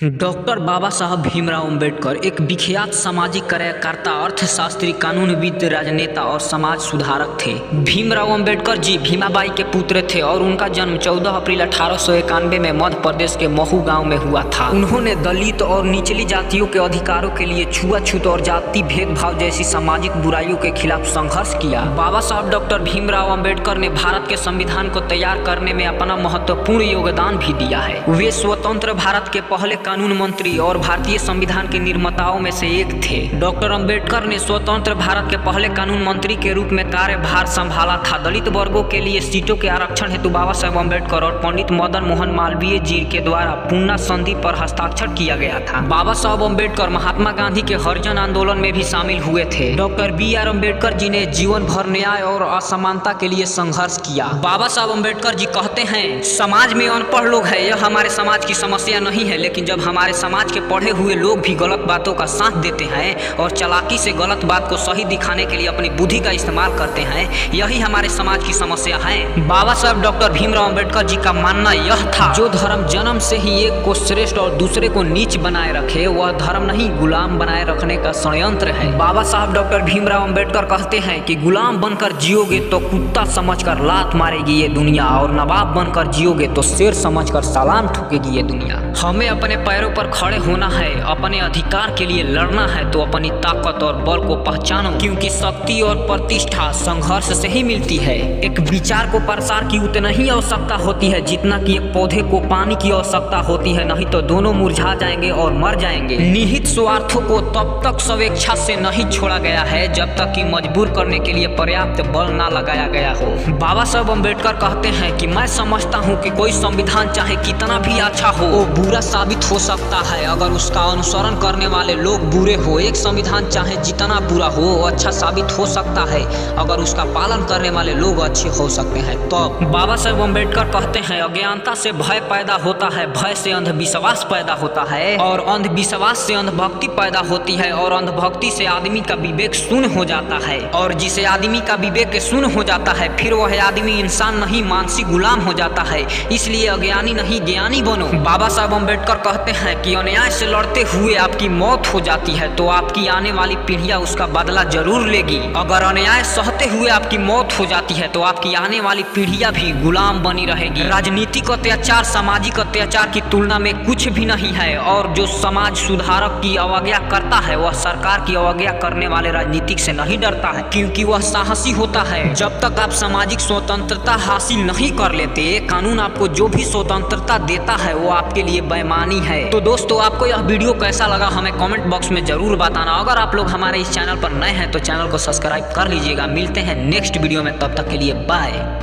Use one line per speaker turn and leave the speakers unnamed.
Doctor बाबा साहब भीमराव अंबेडकर एक विख्यात सामाजिक कार्यकर्ता, अर्थशास्त्री, कानूनविद, राजनेता और समाज सुधारक थे। भीमराव अंबेडकर जी भीमाबाई के पुत्र थे और उनका जन्म 14 अप्रैल 1891 में मध्य प्रदेश के महू गांव में हुआ था। उन्होंने दलित और निचली जातियों के अधिकारों के लिए, छुआछूत और जाति भेदभाव जैसी सामाजिक बुराइयों के खिलाफ संघर्ष किया। बाबा साहब डॉक्टर भीमराव अंबेडकर ने भारत के संविधान को तैयार करने में अपना महत्वपूर्ण योगदान भी दिया है। वे स्वतंत्र भारत के पहले कानून मंत्री और भारतीय संविधान के निर्माताओं में से एक थे। डॉक्टर अंबेडकर ने स्वतंत्र भारत के पहले कानून मंत्री के रूप में कार्यभार संभाला था। दलित वर्गों के लिए सीटों के आरक्षण हेतु बाबा साहब अंबेडकर और पंडित मदन मोहन मालवीय जी के द्वारा पूना संधि पर हस्ताक्षर किया गया था। बाबा साहब अंबेडकर महात्मा गांधी के हरिजन आंदोलन में भी शामिल हुए थे। Doctor B.R. अम्बेडकर जी ने जीवन भर न्याय और असमानता के लिए संघर्ष किया। बाबा साहब अम्बेडकर जी कहते हैं, समाज में अनपढ़ लोग हैं, यह हमारे समाज की समस्या नहीं है, लेकिन जब हमारे समाज के पढ़े हुए लोग भी गलत बातों का साथ देते हैं और चालाकी से गलत बात को सही दिखाने के लिए अपनी बुद्धि का इस्तेमाल करते हैं, यही हमारे समाज की समस्या है। बाबा साहब डॉक्टर भीमराव अंबेडकर जी का मानना यह था, जो धर्म जन्म से ही एक को श्रेष्ठ और दूसरे को नीच बनाए रखे, वह धर्म नहीं, गुलाम बनाए रखने का षड्यंत्र है। बाबा साहब डॉक्टर भीमराव अंबेडकर कहते हैं कि गुलाम बनकर जियोगे तो कुत्ता समझकर लात मारेगी ये दुनिया, और नवाब बनकर जियोगे तो शेर समझकर सलाम ठोकेगी ये दुनिया। हमें अपने पैरों पर खड़े होना है, अपने अधिकार के लिए लड़ना है तो अपनी ताकत और बल को पहचानो, क्योंकि शक्ति और प्रतिष्ठा संघर्ष से ही मिलती है। एक विचार को प्रसार की उतनी ही आवश्यकता होती है जितना कि एक पौधे को पानी की आवश्यकता होती है, नहीं तो दोनों मुरझा जाएंगे और मर जाएंगे। निहित स्वार्थों को तब तक स्वेच्छा से नहीं छोड़ा गया है जब तक कि मजबूर करने के लिए पर्याप्त बल ना लगाया गया हो। बाबा साहब अम्बेडकर कहते हैं कि मैं समझता हूँ कि कोई संविधान चाहे कितना भी अच्छा हो, वो बुरा साबित हो सकता है अगर उसका अनुसरण करने वाले लोग बुरे हो। एक संविधान चाहे जितना बुरा हो, वो अच्छा साबित हो सकता है अगर उसका पालन करने वाले लोग अच्छे हो सकते हैं। तो बाबा साहब अम्बेडकर कहते हैं, अज्ञानता से भय पैदा होता है, भय से अंधविश्वास पैदा होता है, और अंधविश्वास से अंधभक्ति पैदा होती है, और अंधभक्ति से आदमी का विवेक शून्य हो जाता है, और जिसे आदमी का विवेक शून्य हो जाता है, फिर वह आदमी इंसान नहीं, मानसिक गुलाम हो जाता है। इसलिए अज्ञानी नहीं, ज्ञानी बनो। बाबा साहब अम्बेडकर कहते हैं कि अन्याय से लड़ते हुए आपकी मौत हो जाती है तो आपकी आने वाली पीढ़ियां उसका बदला जरूर लेगी। अगर अन्याय सहते हुए आपकी मौत हो जाती है तो आपकी आने वाली पीढ़ियां भी गुलाम बनी रहेगी। राजनीतिक अत्याचार सामाजिक अत्याचार की तुलना में कुछ भी नहीं है, और जो समाज सुधारक की अवज्ञा करता है वह सरकार की अवज्ञा करने वाले राजनीतिक से नहीं डरता है, क्योंकि वह साहसी होता है। जब तक आप सामाजिक स्वतंत्रता हासिल नहीं कर लेते, कानून आपको जो भी स्वतंत्रता देता है वो आपके लिए बेईमानी है। तो दोस्तों, आपको यह वीडियो कैसा लगा हमें कमेंट बॉक्स में जरूर बताना। अगर आप लोग हमारे इस चैनल पर नए हैं तो चैनल को सब्सक्राइब कर लीजिएगा। मिलते हैं नेक्स्ट वीडियो में, तब तक के लिए बाय।